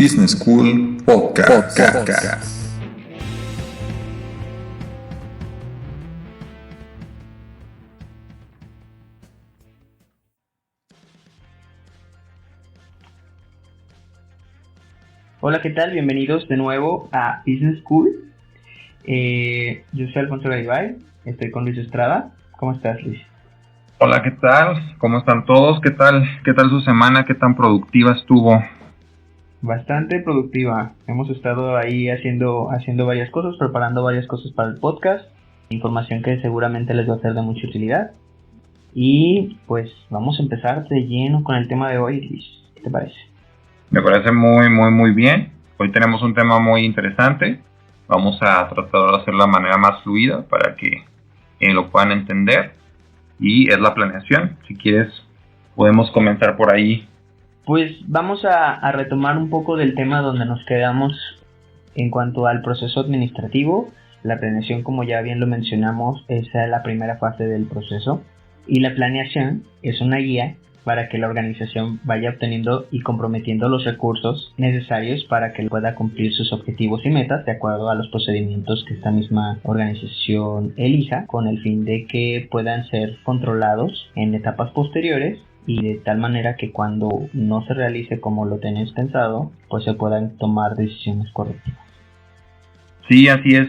Business School Podcast. Hola, ¿qué tal? Bienvenidos de nuevo a Business School. Yo soy Alfonso Garibay, estoy con Luis Estrada. ¿Cómo estás, Luis? Hola, ¿qué tal? ¿Cómo están todos? ¿Qué tal su semana? ¿Qué tan productiva estuvo? Bastante productiva. Hemos estado ahí haciendo varias cosas, preparando varias cosas para el podcast. Información que seguramente les va a ser de mucha utilidad. Y pues vamos a empezar de lleno con el tema de hoy, Luis. ¿Qué te parece? Me parece muy bien. Hoy tenemos un tema muy interesante. Vamos a tratar de hacerlo de manera más fluida para que lo puedan entender. Y es la planeación. Si quieres, podemos comenzar por ahí. Pues vamos a retomar un poco del tema donde nos quedamos en cuanto al proceso administrativo. La planeación, como ya bien lo mencionamos, es la primera fase del proceso. Y la planeación es una guía para que la organización vaya obteniendo y comprometiendo los recursos necesarios para que pueda cumplir sus objetivos y metas de acuerdo a los procedimientos que esta misma organización elija, con el fin de que puedan ser controlados en etapas posteriores y de tal manera que cuando no se realice como lo tenéis pensado, pues se puedan tomar decisiones correctivas. Sí, así es.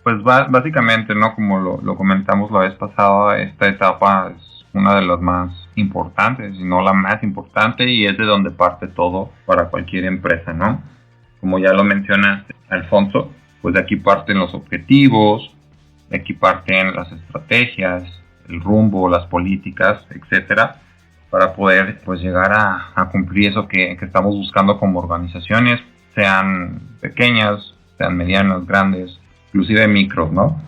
Pues básicamente, ¿no? Como lo comentamos la vez pasada, esta etapa es una de las más importantes, si no la más importante, y es de donde parte todo para cualquier empresa, ¿no? Como ya lo mencionaste, Alfonso, pues de aquí parten los objetivos, de aquí parten las estrategias, el rumbo, las políticas, etcétera, para poder pues llegar a cumplir eso que estamos buscando como organizaciones, sean pequeñas, sean medianas, grandes, inclusive micros, ¿no?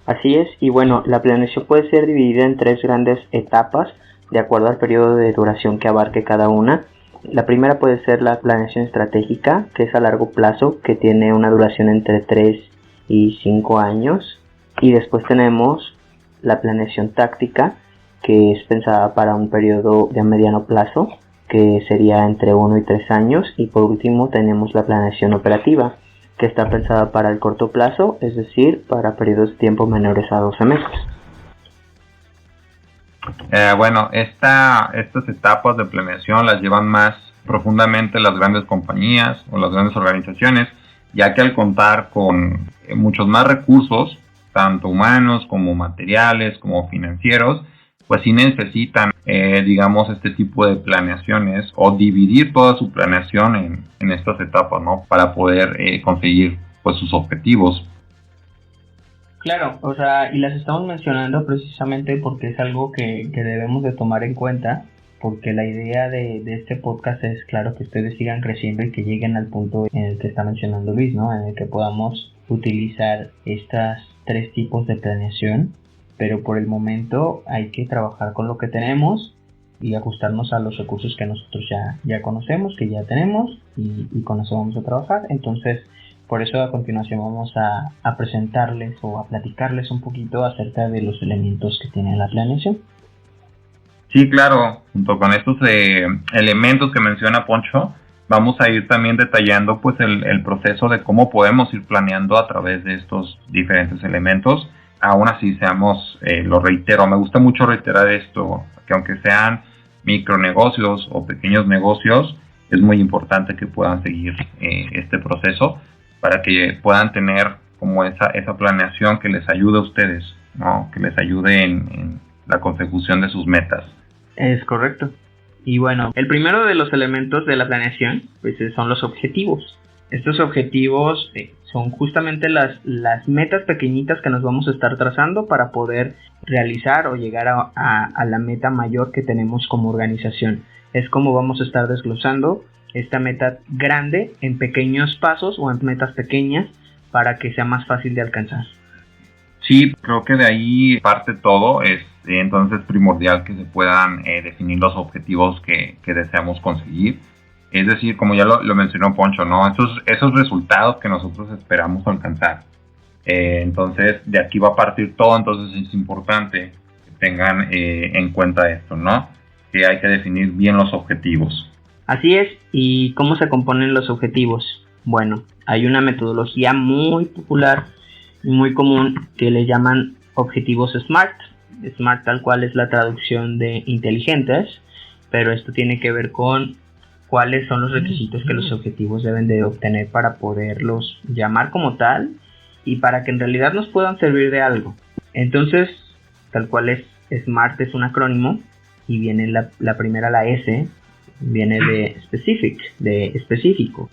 Así es, y bueno, la planeación puede ser dividida en 3 grandes etapas de acuerdo al periodo de duración que abarque cada una. La primera puede ser la planeación estratégica, que es a largo plazo, que tiene una duración entre 3 y 5 años. Y después tenemos la planeación táctica, que es pensada para un periodo de mediano plazo, que sería entre 1 y 3 años. Y por último tenemos la planeación operativa, que está pensada para el corto plazo, es decir, para periodos de tiempo menores a 12 meses. Bueno, estas etapas de planeación las llevan más profundamente las grandes compañías o las grandes organizaciones, ya que al contar con muchos más recursos, tanto humanos como materiales, como financieros, pues sí necesitan, digamos, este tipo de planeaciones o dividir toda su planeación en estas etapas, ¿no? Para poder conseguir, pues, sus objetivos. Claro, o sea, y las estamos mencionando precisamente porque es algo que debemos de tomar en cuenta, porque la idea de este podcast es, claro, que ustedes sigan creciendo y que lleguen al punto en el que está mencionando Luis, ¿no? En el que podamos utilizar estas 3 tipos de planeación, pero por el momento hay que trabajar con lo que tenemos y ajustarnos a los recursos que nosotros ya conocemos, que ya tenemos, y con eso vamos a trabajar. Entonces, por eso a continuación vamos a presentarles o a platicarles un poquito acerca de los elementos que tiene la planeación. Sí, claro, junto con estos elementos que menciona Poncho, vamos a ir también detallando pues el proceso de cómo podemos ir planeando a través de estos diferentes elementos. Aún así seamos, lo reitero, me gusta mucho reiterar esto, que aunque sean micronegocios o pequeños negocios, es muy importante que puedan seguir este proceso para que puedan tener como esa planeación que les ayude a ustedes, ¿no? Que les ayude en la consecución de sus metas. Es correcto. Y bueno, el primero de los elementos de la planeación pues son los objetivos. Estos objetivos son justamente las metas pequeñitas que nos vamos a estar trazando para poder realizar o llegar a la meta mayor que tenemos como organización. Es como vamos a estar desglosando esta meta grande en pequeños pasos o en metas pequeñas para que sea más fácil de alcanzar. Sí, creo que de ahí parte todo. Es entonces primordial que se puedan definir los objetivos que deseamos conseguir. Es decir, como ya lo mencionó Poncho, ¿no? Esos resultados que nosotros esperamos alcanzar. Entonces, de aquí va a partir todo. Entonces es importante que tengan en cuenta esto, ¿no? Que hay que definir bien los objetivos. Así es. ¿Y cómo se componen los objetivos? Bueno, hay una metodología muy popular y muy común que le llaman objetivos SMART. SMART tal cual es la traducción de inteligentes, pero esto tiene que ver con cuáles son los requisitos que los objetivos deben de obtener para poderlos llamar como tal y para que en realidad nos puedan servir de algo. Entonces, tal cual es, SMART es un acrónimo y viene la primera, la S, viene de specific, de específico.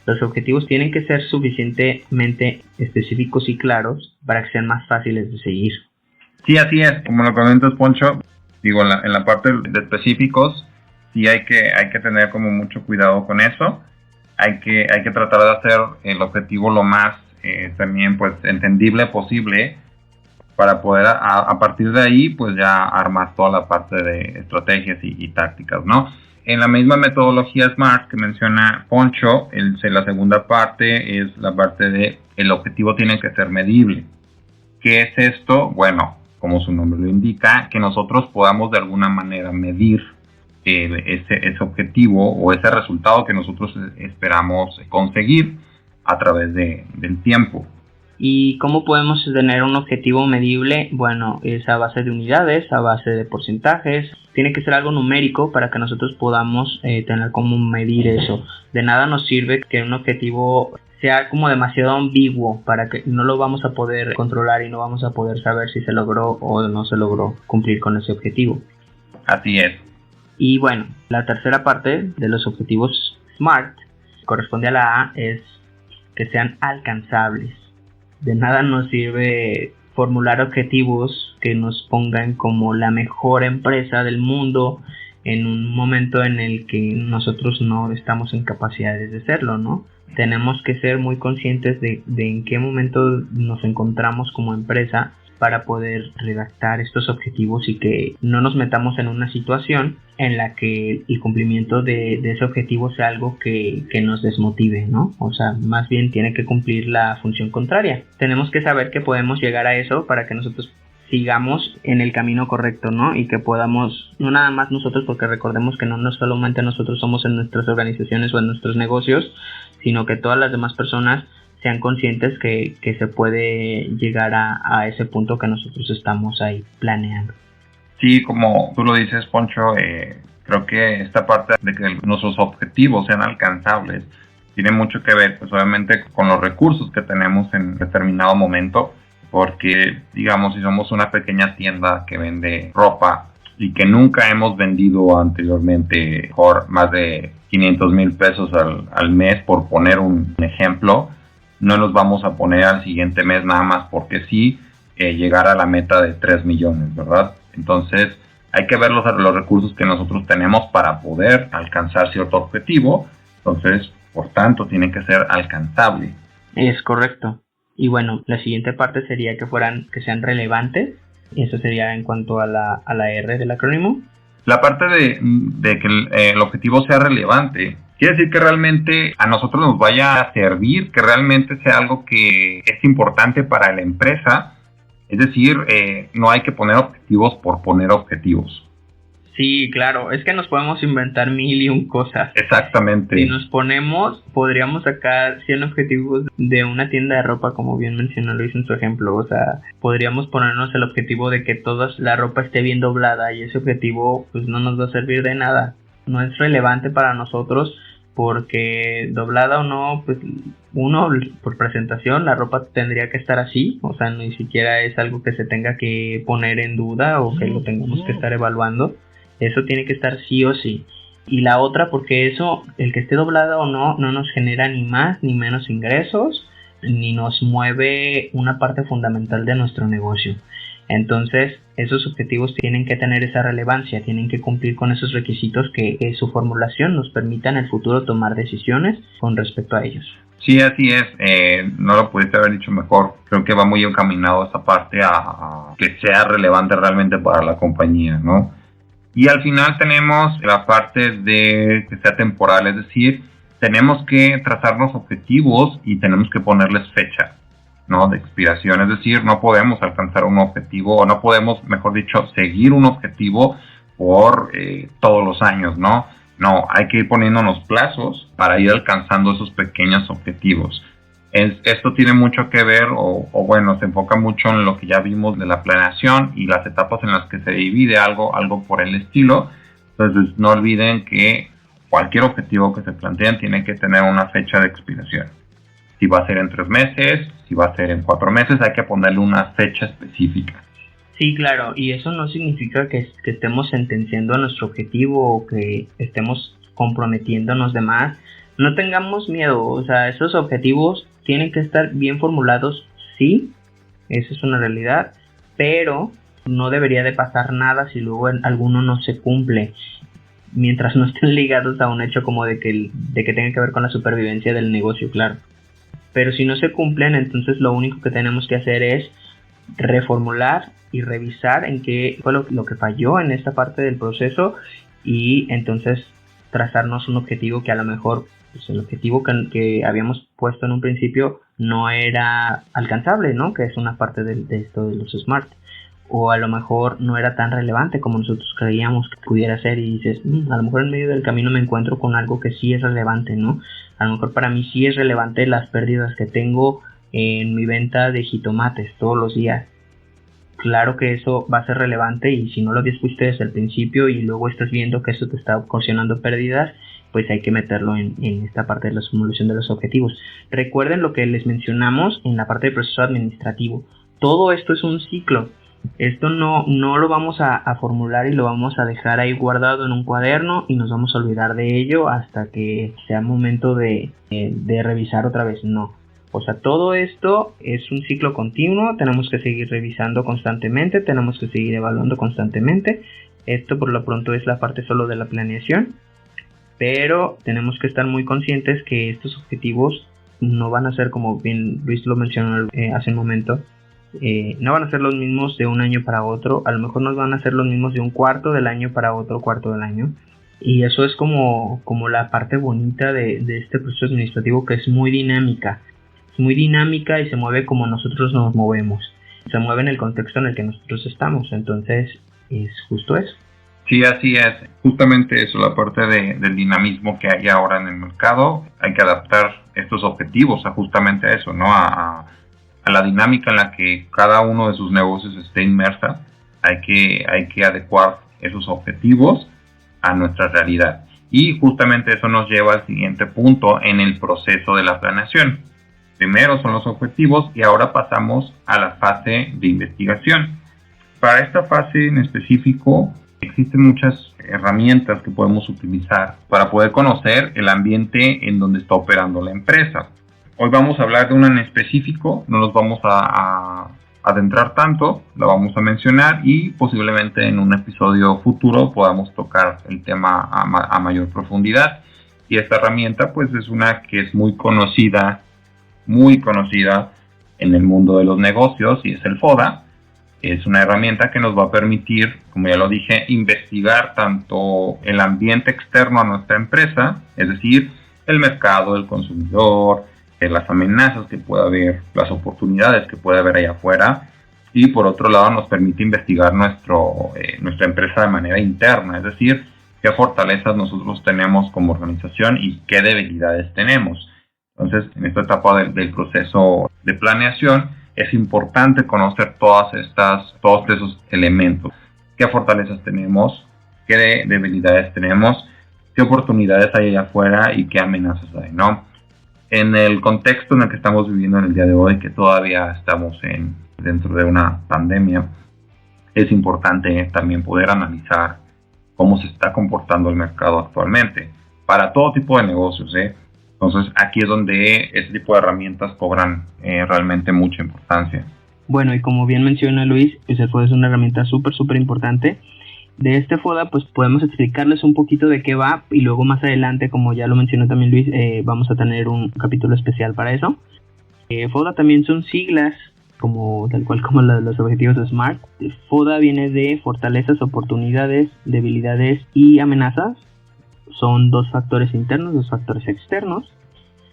Los objetivos tienen que ser suficientemente específicos y claros para que sean más fáciles de seguir. Sí, así es, como lo comentas, Poncho, digo, en la parte de específicos, sí hay que tener como mucho cuidado con eso. Hay que tratar de hacer el objetivo lo más también pues entendible posible para poder a partir de ahí pues ya armar toda la parte de estrategias y tácticas, ¿no? En la misma metodología SMART que menciona Poncho, la segunda parte es la parte de el objetivo tiene que ser medible. ¿Qué es esto? Bueno, como su nombre lo indica, que nosotros podamos de alguna manera medir ese objetivo o ese resultado que nosotros esperamos conseguir a través del tiempo. ¿Y cómo podemos tener un objetivo medible? Bueno, es a base de unidades, a base de porcentajes. Tiene que ser algo numérico para que nosotros podamos tener cómo medir eso. De nada nos sirve que un objetivo sea como demasiado ambiguo para que no lo vamos a poder controlar y no vamos a poder saber si se logró o no se logró cumplir con ese objetivo. Así es. Y bueno, la tercera parte de los objetivos SMART corresponde a la A, es que sean alcanzables. De nada nos sirve formular objetivos que nos pongan como la mejor empresa del mundo en un momento en el que nosotros no estamos en capacidades de serlo, ¿no? Tenemos que ser muy conscientes de en qué momento nos encontramos como empresa para poder redactar estos objetivos y que no nos metamos en una situación en la que el cumplimiento de ese objetivo sea algo que nos desmotive, ¿no? O sea, más bien tiene que cumplir la función contraria. Tenemos que saber que podemos llegar a eso para que nosotros sigamos en el camino correcto, ¿no? Y que podamos, no nada más nosotros, porque recordemos que no solamente nosotros somos en nuestras organizaciones o en nuestros negocios, sino que todas las demás personas sean conscientes que se puede llegar a ese punto que nosotros estamos ahí planeando. Sí, como tú lo dices, Poncho, creo que esta parte de que nuestros objetivos sean alcanzables tiene mucho que ver, pues obviamente, con los recursos que tenemos en determinado momento, porque, digamos, si somos una pequeña tienda que vende ropa y que nunca hemos vendido anteriormente por más de 500,000 pesos al mes, por poner un ejemplo, no nos vamos a poner al siguiente mes nada más porque sí llegar a la meta de 3 millones, ¿verdad? Entonces hay que ver los recursos que nosotros tenemos para poder alcanzar cierto objetivo. Entonces, por tanto, tiene que ser alcanzable. Es correcto. Y bueno, la siguiente parte sería que sean relevantes. Eso sería en cuanto a la R del acrónimo. La parte de que el objetivo sea relevante quiere decir que realmente a nosotros nos vaya a servir, que realmente sea algo que es importante para la empresa. Es decir, no hay que poner objetivos por poner objetivos. Sí, claro, es que nos podemos inventar 1,000,001 cosas. Exactamente. Si nos ponemos, podríamos sacar 100 objetivos de una tienda de ropa, como bien mencionó Luis en su ejemplo. O sea, podríamos ponernos el objetivo de que toda la ropa esté bien doblada y ese objetivo pues no nos va a servir de nada. No es relevante para nosotros porque doblada o no, pues uno, por presentación, la ropa tendría que estar así. O sea, ni siquiera es algo que se tenga que poner en duda o que lo tengamos que estar evaluando. Eso tiene que estar sí o sí. Y la otra, porque eso, el que esté doblada o no, no nos genera ni más ni menos ingresos, ni nos mueve una parte fundamental de nuestro negocio. Entonces, esos objetivos tienen que tener esa relevancia, tienen que cumplir con esos requisitos que su formulación nos permita en el futuro tomar decisiones con respecto a ellos. Sí, así es. No lo pudiste haber dicho mejor. Creo que va muy encaminado esa parte a que sea relevante realmente para la compañía, ¿no? Y al final tenemos la parte de que sea temporal, es decir, tenemos que trazarnos objetivos y tenemos que ponerles fecha, ¿no? De expiración, es decir, no podemos alcanzar un objetivo o no podemos, mejor dicho, seguir un objetivo por todos los años, ¿no? No, hay que ir poniéndonos plazos para ir alcanzando esos pequeños objetivos. Esto tiene mucho que ver, o bueno, se enfoca mucho en lo que ya vimos de la planeación y las etapas en las que se divide algo por el estilo. Entonces, no olviden que cualquier objetivo que se planteen tiene que tener una fecha de expiración. Si va a ser en 3 meses, si va a ser en 4 meses, hay que ponerle una fecha específica. Sí, claro, y eso no significa que estemos sentenciando a nuestro objetivo o que estemos comprometiéndonos de más. No tengamos miedo, o sea, esos objetivos tienen que estar bien formulados, sí, eso es una realidad, pero no debería de pasar nada si luego alguno no se cumple, mientras no estén ligados a un hecho como de que tenga que ver con la supervivencia del negocio, claro. Pero si no se cumplen, entonces lo único que tenemos que hacer es reformular y revisar en qué fue lo que falló en esta parte del proceso y entonces trazarnos un objetivo que a lo mejor pues el objetivo que habíamos puesto en un principio no era alcanzable, ¿no? Que es una parte de esto de los SMART. O a lo mejor no era tan relevante como nosotros creíamos que pudiera ser y dices, a lo mejor en medio del camino me encuentro con algo que sí es relevante, ¿no? A lo mejor para mí sí es relevante las pérdidas que tengo en mi venta de jitomates todos los días. Claro que eso va a ser relevante y si no lo habías visto desde el principio y luego estás viendo que eso te está ocasionando pérdidas, pues hay que meterlo en esta parte de la simulación de los objetivos. Recuerden lo que les mencionamos en la parte del proceso administrativo. Todo esto es un ciclo. Esto no lo vamos a formular y lo vamos a dejar ahí guardado en un cuaderno y nos vamos a olvidar de ello hasta que sea momento de revisar otra vez. No. O sea, todo esto es un ciclo continuo, tenemos que seguir revisando constantemente, tenemos que seguir evaluando constantemente. Esto por lo pronto es la parte solo de la planeación, pero tenemos que estar muy conscientes que estos objetivos no van a ser, como bien Luis lo mencionó hace un momento, no van a ser los mismos de un año para otro, a lo mejor no van a ser los mismos de un cuarto del año para otro cuarto del año. Y eso es como la parte bonita de este proceso administrativo, que es muy dinámica. Es muy dinámica y se mueve como nosotros nos movemos. Se mueve en el contexto en el que nosotros estamos. Entonces, es justo eso. Sí, así es. Justamente eso, la parte del dinamismo que hay ahora en el mercado. Hay que adaptar estos objetivos a justamente eso, ¿no? A la dinámica en la que cada uno de sus negocios esté inmersa. Hay que adecuar esos objetivos a nuestra realidad. Y justamente eso nos lleva al siguiente punto en el proceso de la planeación. Primero son los objetivos y ahora pasamos a la fase de investigación. Para esta fase en específico existen muchas herramientas que podemos utilizar para poder conocer el ambiente en donde está operando la empresa. Hoy vamos a hablar de una en específico, no nos vamos a adentrar tanto, la vamos a mencionar y posiblemente en un episodio futuro podamos tocar el tema a mayor profundidad. Y esta herramienta pues es una que es muy conocida en el mundo de los negocios y es el FODA. Es una herramienta que nos va a permitir, como ya lo dije, investigar tanto el ambiente externo a nuestra empresa, es decir, el mercado, el consumidor, las amenazas que pueda haber, las oportunidades que puede haber allá afuera, y por otro lado nos permite investigar nuestra empresa de manera interna, es decir, qué fortalezas nosotros tenemos como organización y qué debilidades tenemos. Entonces, en esta etapa del proceso de planeación, es importante conocer todos esos elementos. ¿Qué fortalezas tenemos? ¿Qué debilidades tenemos? ¿Qué oportunidades hay allá afuera? ¿Y qué amenazas hay, no? En el contexto en el que estamos viviendo en el día de hoy, que todavía estamos dentro de una pandemia, es importante también poder analizar cómo se está comportando el mercado actualmente para todo tipo de negocios, Entonces aquí es donde este tipo de herramientas cobran realmente mucha importancia. Bueno, y como bien menciona Luis, pues el FODA es una herramienta súper importante. De este FODA pues podemos explicarles un poquito de qué va y luego más adelante, como ya lo mencionó también Luis, vamos a tener un capítulo especial para eso. FODA también son siglas tal cual como los objetivos de SMART. FODA viene de fortalezas, oportunidades, debilidades y amenazas. Son 2 factores internos, 2 factores externos.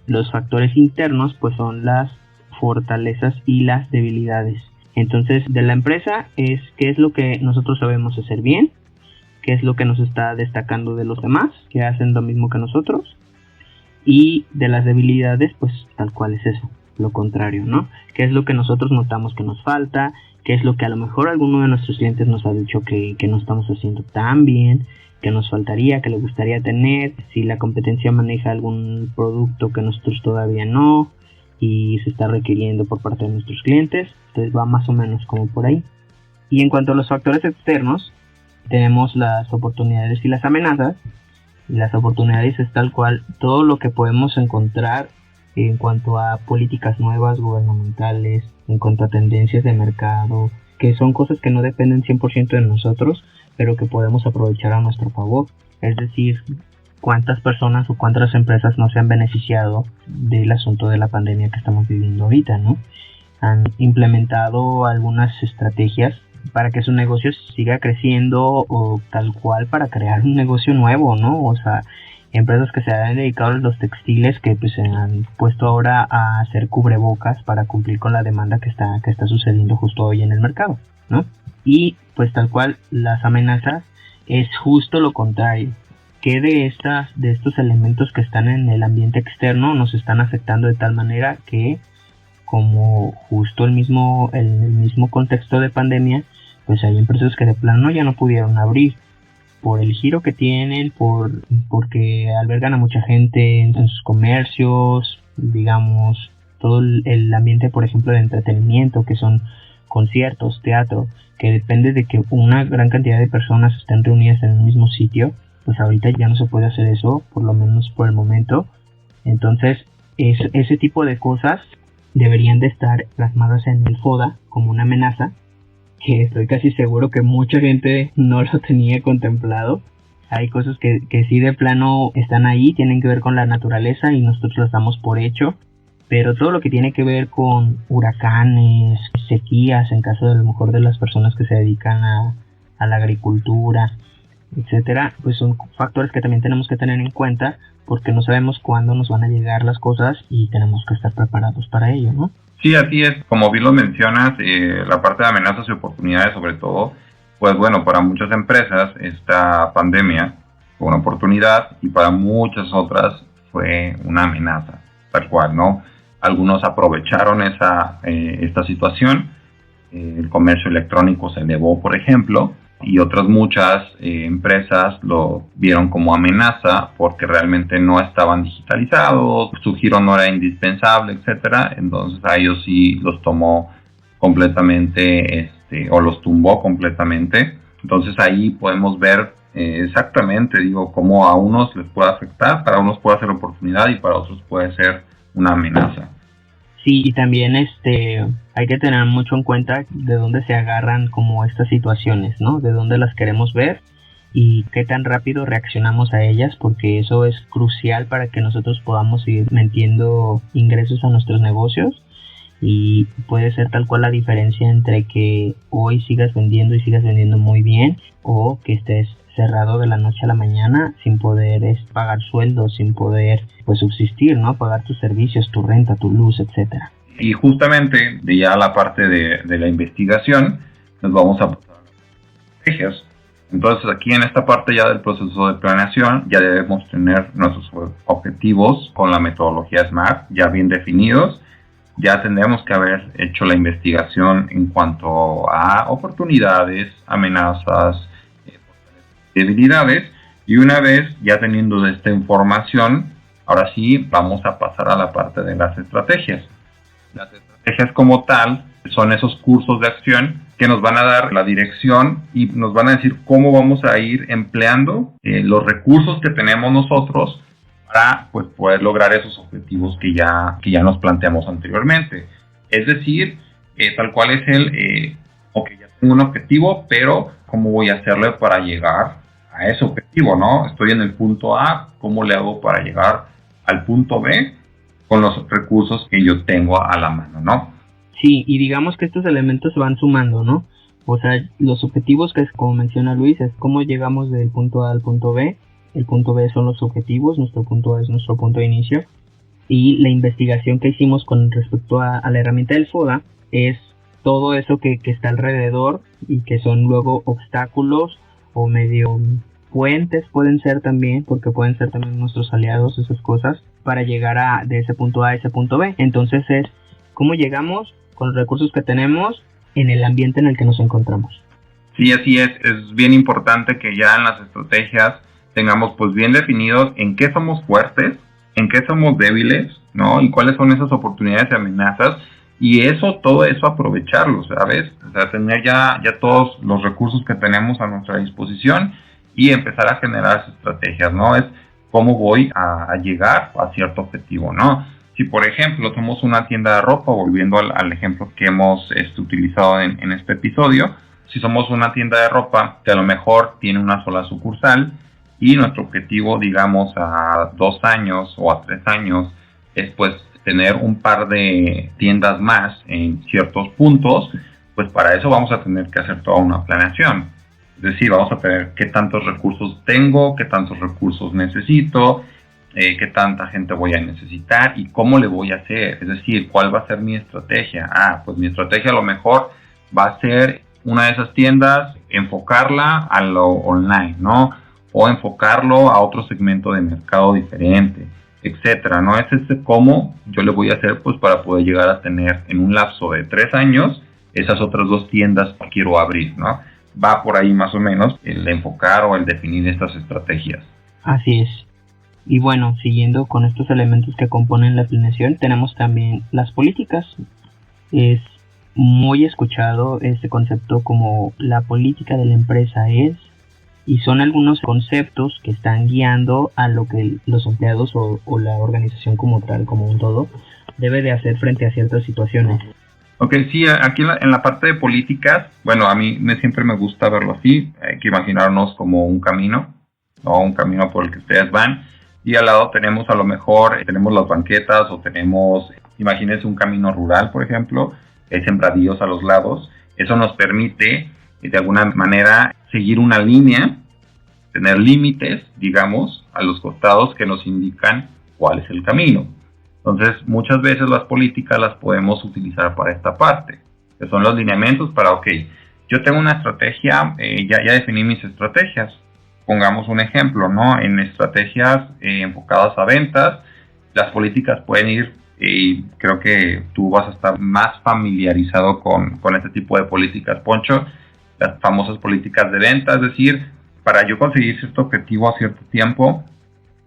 Los factores internos pues son las fortalezas y las debilidades. Entonces, de la empresa es qué es lo que nosotros sabemos hacer bien, qué es lo que nos está destacando de los demás, que hacen lo mismo que nosotros, y de las debilidades, pues tal cual es eso, lo contrario, ¿no? ¿Qué es lo que nosotros notamos que nos falta? ¿Qué es lo que a lo mejor alguno de nuestros clientes nos ha dicho que no estamos haciendo tan bien, que nos faltaría, que le gustaría tener? Si la competencia maneja algún producto que nosotros todavía no y se está requiriendo por parte de nuestros clientes, entonces va más o menos como por ahí. Y en cuanto a los factores externos, tenemos las oportunidades y las amenazas. Y las oportunidades es tal cual todo lo que podemos encontrar en cuanto a políticas nuevas gubernamentales, en cuanto a tendencias de mercado, que son cosas que no dependen 100% de nosotros, pero que podemos aprovechar a nuestro favor. Es decir, cuántas personas o cuántas empresas no se han beneficiado del asunto de la pandemia que estamos viviendo ahorita, ¿no? Han implementado algunas estrategias para que su negocio siga creciendo o tal cual para crear un negocio nuevo, ¿no? O sea, empresas que se han dedicado a los textiles que pues se han puesto ahora a hacer cubrebocas para cumplir con la demanda que está sucediendo justo hoy en el mercado, ¿no? Y pues tal cual las amenazas es justo lo contrario, que de estos elementos que están en el ambiente externo nos están afectando de tal manera que, como justo el mismo contexto de pandemia, pues hay empresas que de plano ya no pudieron abrir por el giro que tienen, porque albergan a mucha gente en sus comercios, digamos, todo el ambiente, por ejemplo, de entretenimiento, que son conciertos, teatro, que depende de que una gran cantidad de personas estén reunidas en el mismo sitio. Pues ahorita ya no se puede hacer eso, por lo menos por el momento. Entonces, ese tipo de cosas deberían de estar plasmadas en el FODA como una amenaza, que estoy casi seguro que mucha gente no lo tenía contemplado. Hay cosas que sí de plano están ahí, tienen que ver con la naturaleza y nosotros las damos por hecho, pero todo lo que tiene que ver con huracanes, sequías, en caso de a lo mejor de las personas que se dedican a la agricultura, etcétera, pues son factores que también tenemos que tener en cuenta, porque no sabemos cuándo nos van a llegar las cosas y tenemos que estar preparados para ello, ¿no? Sí, así es. Como bien lo mencionas, la parte de amenazas y oportunidades sobre todo, pues bueno, para muchas empresas esta pandemia fue una oportunidad y para muchas otras fue una amenaza, tal cual, ¿no? Algunos aprovecharon esta situación, el comercio electrónico se elevó, por ejemplo, y otras muchas empresas lo vieron como amenaza porque realmente no estaban digitalizados, su giro no era indispensable, etcétera. Entonces a ellos sí los tomó completamente o los tumbó completamente. Entonces ahí podemos ver exactamente, cómo a unos les puede afectar, para unos puede ser oportunidad y para otros puede ser una amenaza. Sí, y también hay que tener mucho en cuenta de dónde se agarran como estas situaciones, ¿no? De dónde las queremos ver y qué tan rápido reaccionamos a ellas, porque eso es crucial para que nosotros podamos seguir metiendo ingresos a nuestros negocios, y puede ser tal cual la diferencia entre que hoy sigas vendiendo y sigas vendiendo muy bien, o que estés cerrado de la noche a la mañana sin poder pagar sueldos, sin poder pues subsistir, ¿no? Pagar tus servicios, tu renta, tu luz, etcétera. Y justamente de ya la parte de la investigación nos vamos a pasar a las estrategias. Entonces aquí en esta parte ya del proceso de planeación ya debemos tener nuestros objetivos con la metodología SMART ya bien definidos. Ya tendremos que haber hecho la investigación en cuanto a oportunidades, amenazas, debilidades, y una vez ya teniendo esta información, ahora sí vamos a pasar a la parte de las estrategias. Las estrategias como tal son esos cursos de acción que nos van a dar la dirección y nos van a decir cómo vamos a ir empleando los recursos que tenemos nosotros para pues, poder lograr esos objetivos que ya nos planteamos anteriormente. Es decir, tal cual es ok, ya tengo un objetivo, pero ¿cómo voy a hacerle para llegar a ese objetivo, ¿no? Estoy en el punto A, ¿cómo le hago para llegar al punto B con los recursos que yo tengo a la mano, ¿no? Sí, y digamos que estos elementos van sumando, ¿no? O sea, los objetivos, que es como menciona Luis, es cómo llegamos del punto A al punto B. El punto B son los objetivos, nuestro punto A es nuestro punto de inicio. Y la investigación que hicimos con respecto a la herramienta del FODA es todo eso que está alrededor y que son luego obstáculos o medio puentes pueden ser también, porque pueden ser también nuestros aliados, esas cosas, para llegar de ese punto A a ese punto B. Entonces es cómo llegamos con los recursos que tenemos en el ambiente en el que nos encontramos. Sí, así es bien importante que ya en las estrategias tengamos pues bien definidos en qué somos fuertes, en qué somos débiles, ¿no? Y cuáles son esas oportunidades y amenazas, y todo eso aprovecharlo, ¿sabes? O sea, tener ya todos los recursos que tenemos a nuestra disposición y empezar a generar estrategias, ¿no? Es cómo voy a llegar a cierto objetivo, ¿no? Si por ejemplo somos una tienda de ropa, volviendo al ejemplo que hemos utilizado en este episodio, si somos una tienda de ropa que a lo mejor tiene una sola sucursal y nuestro objetivo, digamos, a 2 años o a 3 años es pues tener un par de tiendas más en ciertos puntos, pues para eso vamos a tener que hacer toda una planeación. Es decir, vamos a tener qué tantos recursos tengo, qué tantos recursos necesito, qué tanta gente voy a necesitar y cómo le voy a hacer. Es decir, cuál va a ser mi estrategia. Pues mi estrategia a lo mejor va a ser una de esas tiendas, enfocarla a lo online, ¿no? O enfocarlo a otro segmento de mercado diferente, etcétera, ¿no? Es cómo yo le voy a hacer pues para poder llegar a tener en un lapso de 3 años esas otras 2 tiendas que quiero abrir, ¿no? Va por ahí más o menos el enfocar o el definir estas estrategias. Así es. Y bueno, siguiendo con estos elementos que componen la planeación, tenemos también las políticas. Es muy escuchado este concepto como la política de la empresa es, y son algunos conceptos que están guiando a lo que los empleados o la organización como tal, como un todo, debe de hacer frente a ciertas situaciones. Ok, sí, aquí en la parte de políticas, bueno, a mí siempre me gusta verlo así, hay que imaginarnos como un camino, ¿no? Un camino por el que ustedes van, y al lado tenemos a lo mejor, tenemos las banquetas o tenemos, imagínense un camino rural, por ejemplo, hay sembradíos a los lados. Eso nos permite, de alguna manera, seguir una línea, tener límites, digamos, a los costados que nos indican cuál es el camino. Entonces, muchas veces las políticas las podemos utilizar para esta parte, que son los lineamientos para, ok, yo tengo una estrategia, ya definí mis estrategias. Pongamos un ejemplo, ¿no? En estrategias enfocadas a ventas, las políticas pueden ir, y creo que tú vas a estar más familiarizado con este tipo de políticas, Poncho, las famosas políticas de venta, es decir, para yo conseguir cierto objetivo a cierto tiempo,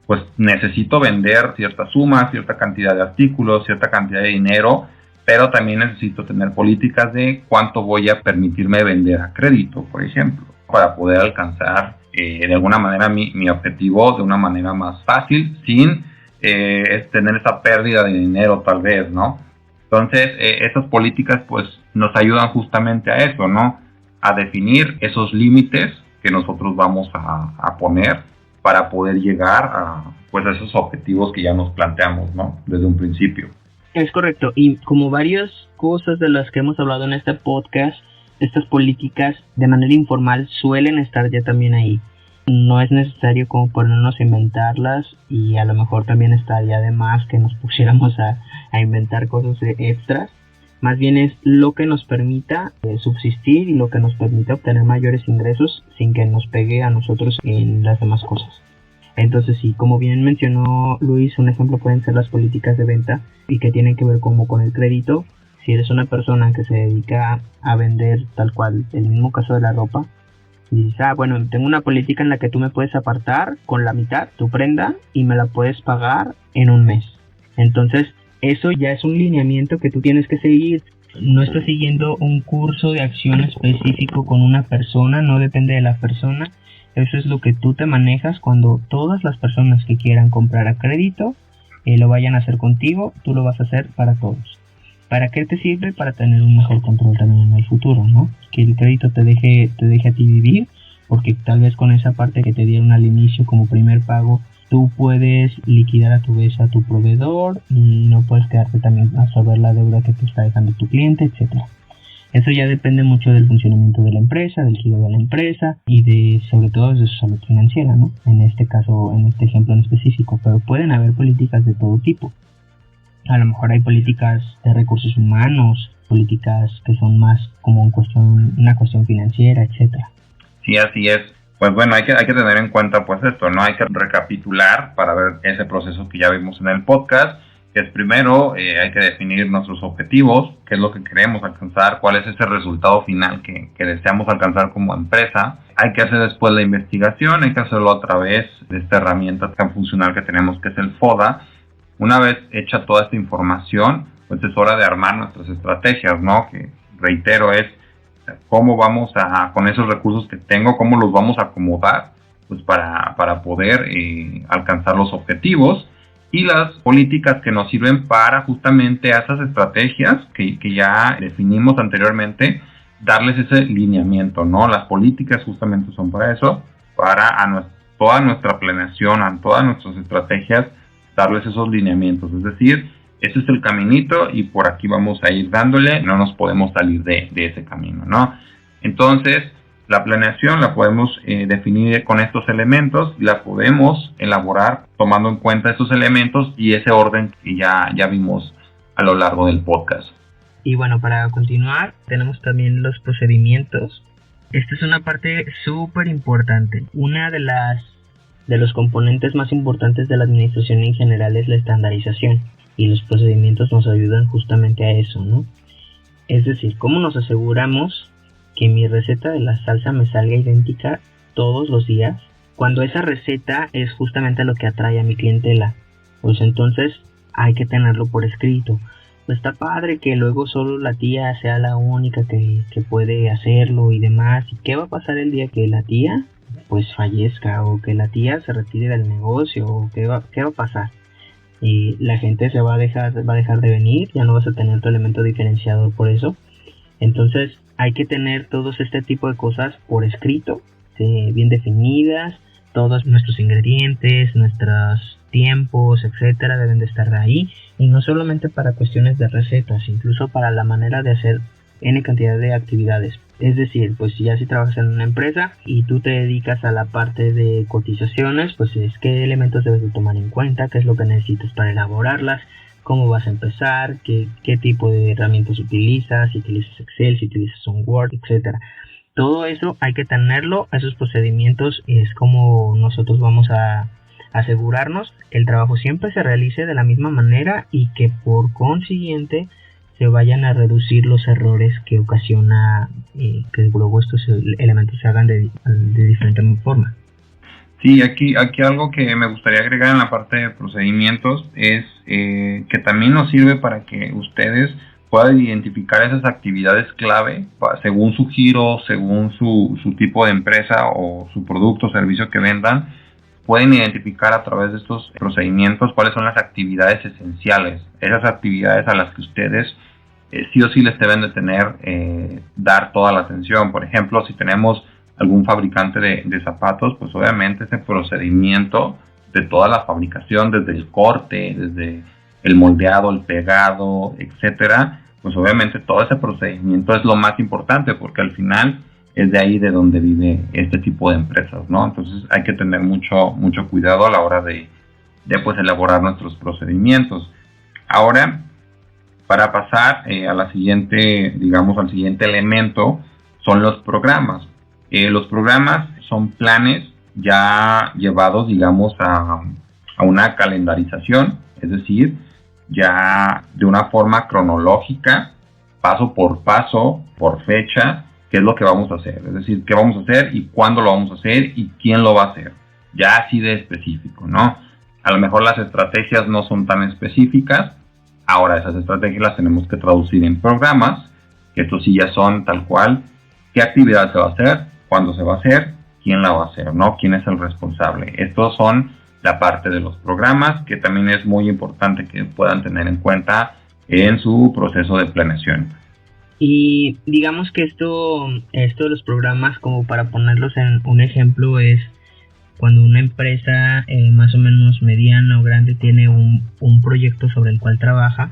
pues necesito vender cierta suma, cierta cantidad de artículos, cierta cantidad de dinero, pero también necesito tener políticas de cuánto voy a permitirme vender a crédito, por ejemplo, para poder alcanzar de alguna manera mi objetivo de una manera más fácil, sin tener esa pérdida de dinero tal vez, ¿no? Entonces, esas políticas pues nos ayudan justamente a eso, ¿no? A definir esos límites que nosotros vamos a poner para poder llegar a esos objetivos que ya nos planteamos, ¿no? Desde un principio. Es correcto, y como varias cosas de las que hemos hablado en este podcast, estas políticas de manera informal suelen estar ya también ahí. No es necesario como ponernos a inventarlas, y a lo mejor también estaría de más que nos pusiéramos a inventar cosas extras. Más bien es lo que nos permita subsistir y lo que nos permita obtener mayores ingresos sin que nos pegue a nosotros en las demás cosas. Entonces sí, como bien mencionó Luis, un ejemplo pueden ser las políticas de venta y que tienen que ver como con el crédito. Si eres una persona que se dedica a vender tal cual, el mismo caso de la ropa, y dices, bueno, tengo una política en la que tú me puedes apartar con la mitad tu prenda y me la puedes pagar en un mes. Entonces, eso ya es un lineamiento que tú tienes que seguir. No estás siguiendo un curso de acción específico con una persona, no depende de la persona. Eso es lo que tú te manejas cuando todas las personas que quieran comprar a crédito lo vayan a hacer contigo, tú lo vas a hacer para todos. ¿Para qué te sirve? Para tener un mejor control también en el futuro, ¿no? Que el crédito te deje a ti vivir, porque tal vez con esa parte que te dieron al inicio como primer pago, tú puedes liquidar a tu vez a tu proveedor y no puedes quedarte también a absorber la deuda que te está dejando tu cliente, etcétera. Eso ya depende mucho del funcionamiento de la empresa, del giro de la empresa y sobre todo de su salud financiera, ¿no? En este caso, en este ejemplo en específico, pero pueden haber políticas de todo tipo. A lo mejor hay políticas de recursos humanos, políticas que son más como una cuestión financiera, etcétera. Sí, así es. Pues bueno, hay que tener en cuenta pues esto, ¿no? Hay que recapitular para ver ese proceso que ya vimos en el podcast, que es primero, hay que definir nuestros objetivos, qué es lo que queremos alcanzar, cuál es ese resultado final que deseamos alcanzar como empresa. Hay que hacer después la investigación, hay que hacerlo a través de esta herramienta tan funcional que tenemos, que es el FODA. Una vez hecha toda esta información, pues es hora de armar nuestras estrategias, ¿no? Que reitero es cómo vamos con esos recursos que tengo, cómo los vamos a acomodar pues para poder alcanzar los objetivos, y las políticas que nos sirven para justamente a esas estrategias que ya definimos anteriormente, darles ese lineamiento, ¿no? Las políticas justamente son para eso, para toda nuestra planeación, a todas nuestras estrategias, darles esos lineamientos, es decir, ese es el caminito y por aquí vamos a ir dándole, no nos podemos salir de ese camino, ¿no? Entonces, la planeación la podemos definir con estos elementos, la podemos elaborar tomando en cuenta estos elementos y ese orden que ya vimos a lo largo del podcast. Y bueno, para continuar, tenemos también los procedimientos. Esta es una parte súper importante. Una de los componentes más importantes de la administración en general es la estandarización. Y los procedimientos nos ayudan justamente a eso, ¿no? Es decir, ¿cómo nos aseguramos que mi receta de la salsa me salga idéntica todos los días? Cuando esa receta es justamente lo que atrae a mi clientela, pues entonces hay que tenerlo por escrito. Pues está padre que luego solo la tía sea la única que puede hacerlo y demás. ¿Y qué va a pasar el día que la tía pues fallezca o que la tía se retire del negocio? ¿O qué va a pasar? Y la gente se va a dejar de venir, ya no vas a tener tu elemento diferenciador por eso. Entonces hay que tener todos este tipo de cosas por escrito, bien definidas. Todos nuestros ingredientes, nuestros tiempos, etcétera, deben de estar ahí. Y no solamente para cuestiones de recetas, incluso para la manera de hacer N cantidad de actividades. Es decir, pues ya si trabajas en una empresa y tú te dedicas a la parte de cotizaciones, pues es qué elementos debes de tomar en cuenta, qué es lo que necesitas para elaborarlas, cómo vas a empezar, qué tipo de herramientas utilizas, si utilizas Excel, si utilizas un Word, etcétera. Todo eso hay que tenerlo, esos procedimientos es como nosotros vamos a asegurarnos que el trabajo siempre se realice de la misma manera y que por consiguiente se vayan a reducir los errores que ocasiona que luego estos elementos se hagan de diferente forma. Sí, aquí algo que me gustaría agregar en la parte de procedimientos es que también nos sirve para que ustedes puedan identificar esas actividades clave según su giro, según su tipo de empresa o su producto o servicio que vendan. Pueden identificar a través de estos procedimientos cuáles son las actividades esenciales, esas actividades a las que ustedes sí o sí les deben de tener, dar toda la atención. Por ejemplo, si tenemos algún fabricante de zapatos, pues obviamente ese procedimiento de toda la fabricación, desde el corte, desde el moldeado, el pegado, etcétera, pues obviamente todo ese procedimiento es lo más importante porque al final es de ahí de donde vive este tipo de empresas, ¿no? Entonces hay que tener mucho cuidado a la hora de pues elaborar nuestros procedimientos. Ahora, para pasar al siguiente elemento, son los programas. Los programas son planes ya llevados, digamos, a una calendarización, es decir, ya de una forma cronológica, paso por paso, por fecha, qué es lo que vamos a hacer, es decir, qué vamos a hacer y cuándo lo vamos a hacer y quién lo va a hacer, ya así de específico, ¿no? A lo mejor las estrategias no son tan específicas, ahora esas estrategias las tenemos que traducir en programas, que estos sí ya son tal cual, qué actividad se va a hacer, cuándo se va a hacer, quién la va a hacer, ¿no? Quién es el responsable. Estos son la parte de los programas, que también es muy importante que puedan tener en cuenta en su proceso de planeación. Y digamos que esto de los programas, como para ponerlos en un ejemplo, es cuando una empresa más o menos mediana o grande tiene un proyecto sobre el cual trabaja,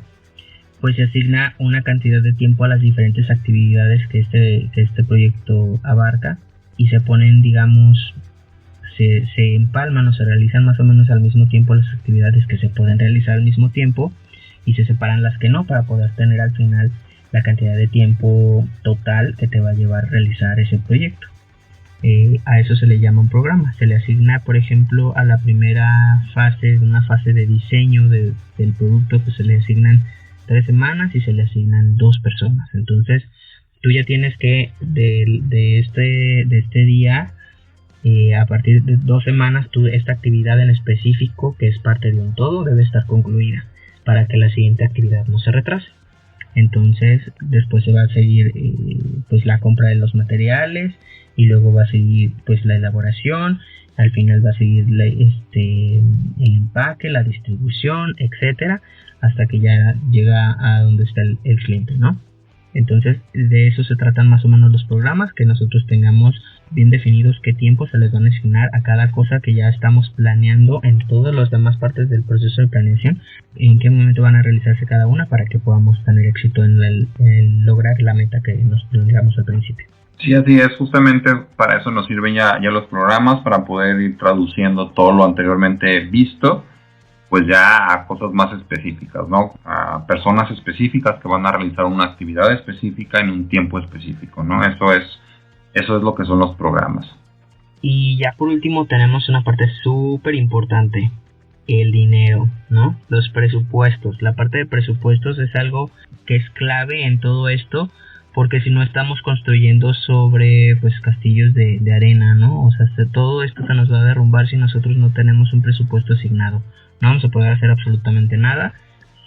pues se asigna una cantidad de tiempo a las diferentes actividades que este proyecto abarca y se ponen, digamos, se empalman o se realizan más o menos al mismo tiempo las actividades que se pueden realizar al mismo tiempo y se separan las que no para poder tener al final la cantidad de tiempo total que te va a llevar a realizar ese proyecto. a eso se le llama un programa. Se le asigna, por ejemplo, a la primera fase, una fase de diseño del producto, pues se le asignan 3 semanas y se le asignan 2 personas. Entonces tú ya tienes que de este día, a partir de 2 semanas, esta actividad en específico, que es parte de un todo, debe estar concluida para que la siguiente actividad no se retrase. Entonces después se va a seguir pues la compra de los materiales, y luego va a seguir pues la elaboración, al final va a seguir el empaque, la distribución, etcétera, hasta que ya llega a donde está el cliente, ¿no? Entonces de eso se tratan más o menos los programas, que nosotros tengamos bien definidos qué tiempo se les van a asignar a cada cosa que ya estamos planeando en todas las demás partes del proceso de planeación, en qué momento van a realizarse cada una para que podamos tener éxito en lograr la meta que nos planteamos al principio. Sí, así es, justamente para eso nos sirven ya los programas, para poder ir traduciendo todo lo anteriormente visto, pues ya a cosas más específicas, ¿no? A personas específicas que van a realizar una actividad específica en un tiempo específico, ¿no? Eso es lo que son los programas. Y ya por último tenemos una parte súper importante, el dinero, ¿no? Los presupuestos. La parte de presupuestos es algo que es clave en todo esto, porque si no estamos construyendo sobre pues castillos de arena, ¿no? O sea, todo esto se nos va a derrumbar si nosotros no tenemos un presupuesto asignado. No vamos a poder hacer absolutamente nada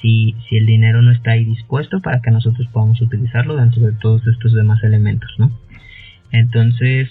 si el dinero no está ahí dispuesto para que nosotros podamos utilizarlo dentro de todos estos demás elementos, ¿no? Entonces,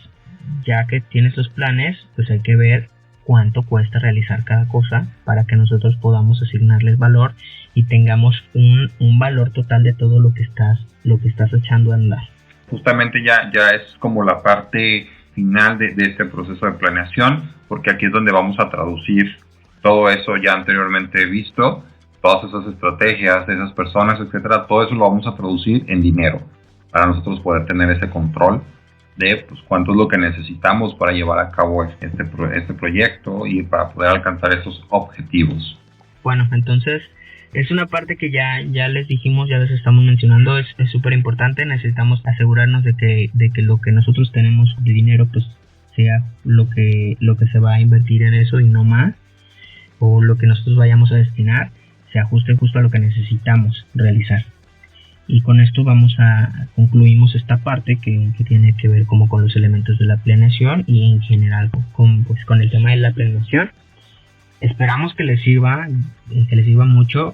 ya que tienes los planes, pues hay que ver cuánto cuesta realizar cada cosa para que nosotros podamos asignarles valor y tengamos un valor total de todo lo que estás echando a andar. Justamente ya es como la parte final de este proceso de planeación, porque aquí es donde vamos a traducir todo eso ya anteriormente visto, todas esas estrategias, esas personas, etcétera, todo eso lo vamos a traducir en dinero para nosotros poder tener ese control de pues cuánto es lo que necesitamos para llevar a cabo este proyecto y para poder alcanzar esos objetivos. Bueno, entonces es una parte que ya les dijimos, ya les estamos mencionando, es súper importante. Necesitamos asegurarnos de que lo que nosotros tenemos de dinero pues sea lo que se va a invertir en eso y no más, o lo que nosotros vayamos a destinar se ajuste justo a lo que necesitamos realizar. Y con esto concluimos esta parte que tiene que ver como con los elementos de la planeación y en general con el tema de la planeación. Esperamos que les sirva mucho.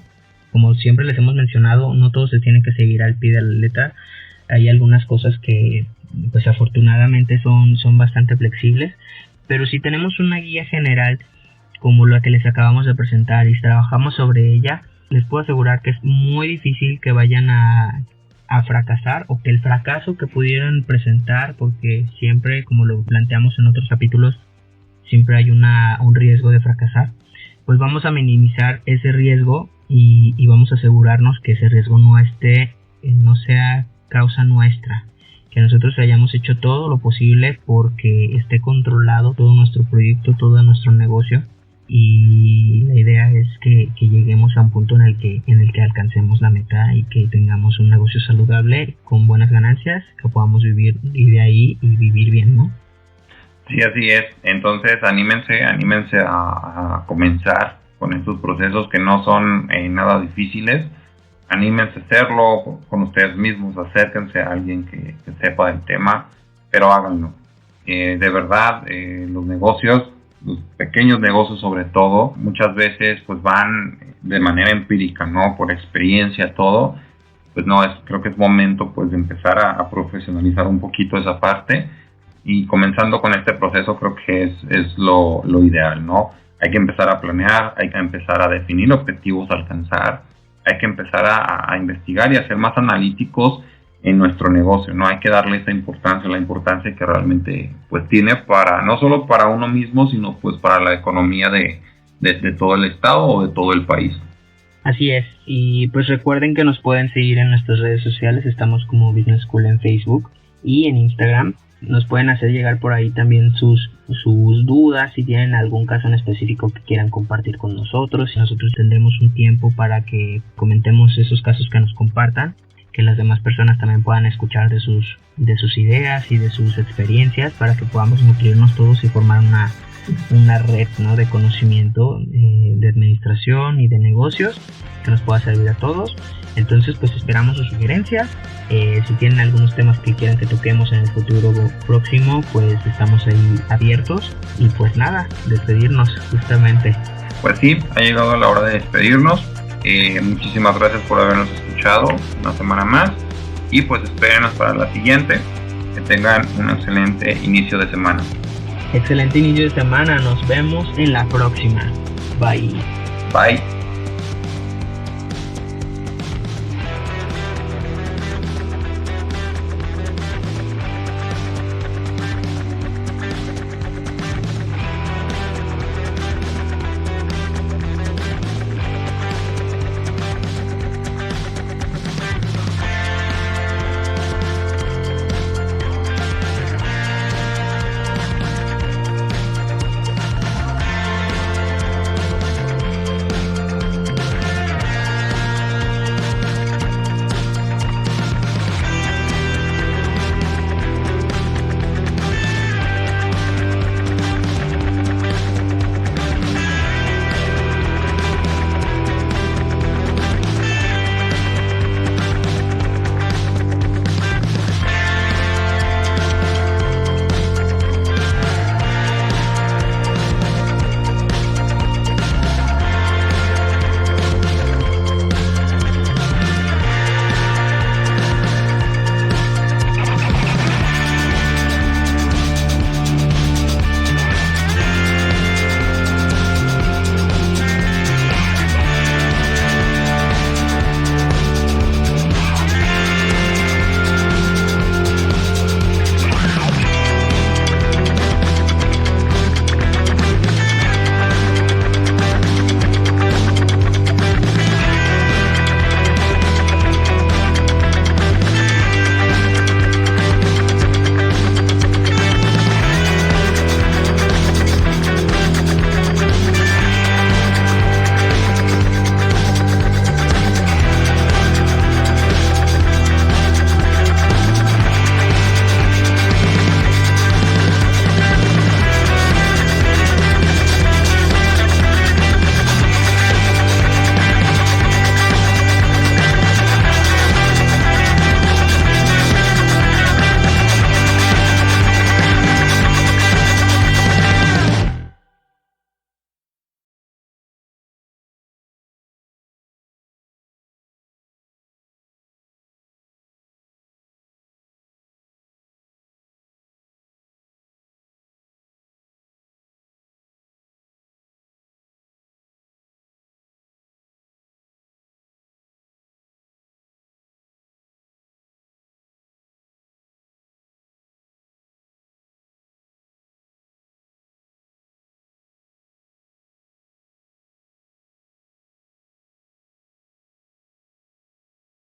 Como siempre les hemos mencionado, no todo se tiene que seguir al pie de la letra. Hay algunas cosas que pues afortunadamente son bastante flexibles, pero si tenemos una guía general como la que les acabamos de presentar y trabajamos sobre ella, les puedo asegurar que es muy difícil que vayan a fracasar, o que el fracaso que pudieran presentar, porque siempre, como lo planteamos en otros capítulos, siempre hay un riesgo de fracasar, pues vamos a minimizar ese riesgo y vamos a asegurarnos que ese riesgo no sea causa nuestra, que nosotros hayamos hecho todo lo posible porque esté controlado todo nuestro proyecto, todo nuestro negocio. Y la idea es que lleguemos a un punto en el que alcancemos la meta y que tengamos un negocio saludable con buenas ganancias, que podamos vivir de ahí y vivir bien, ¿no? Sí, así es. Entonces anímense a comenzar con estos procesos que no son nada difíciles. Anímense a hacerlo con ustedes mismos, acérquense a alguien que sepa del tema, pero háganlo. De verdad, los negocios, los pequeños negocios sobre todo, muchas veces pues van de manera empírica, ¿no? Por experiencia, todo. Pues no, creo que es momento pues de empezar a profesionalizar un poquito esa parte, y comenzando con este proceso creo que es lo ideal, ¿no? Hay que empezar a planear, hay que empezar a definir objetivos a alcanzar, hay que empezar a investigar y a ser más analíticos en nuestro negocio, ¿no? Hay que darle esa importancia, la importancia que realmente pues tiene no solo para uno mismo, sino pues para la economía de todo el estado o de todo el país. Así es, y pues recuerden que nos pueden seguir en nuestras redes sociales. Estamos como Business School en Facebook y en Instagram. Nos pueden hacer llegar por ahí también sus dudas, si tienen algún caso en específico que quieran compartir con nosotros, y nosotros tendremos un tiempo para que comentemos esos casos que nos compartan. que las demás personas también puedan escuchar de sus ideas y de sus experiencias, para que podamos nutrirnos todos y formar una red, ¿no?, de conocimiento de administración y de negocios que nos pueda servir a todos. Entonces pues esperamos sus sugerencias. Si tienen algunos temas que quieran que toquemos en el futuro próximo, pues estamos ahí abiertos. Y pues nada, despedirnos justamente. Pues sí, ha llegado la hora de despedirnos. Muchísimas gracias por habernos escuchado una semana más, y pues espérenos para la siguiente. Que tengan un excelente inicio de semana. Excelente inicio de semana, nos vemos en la próxima. Bye. Bye.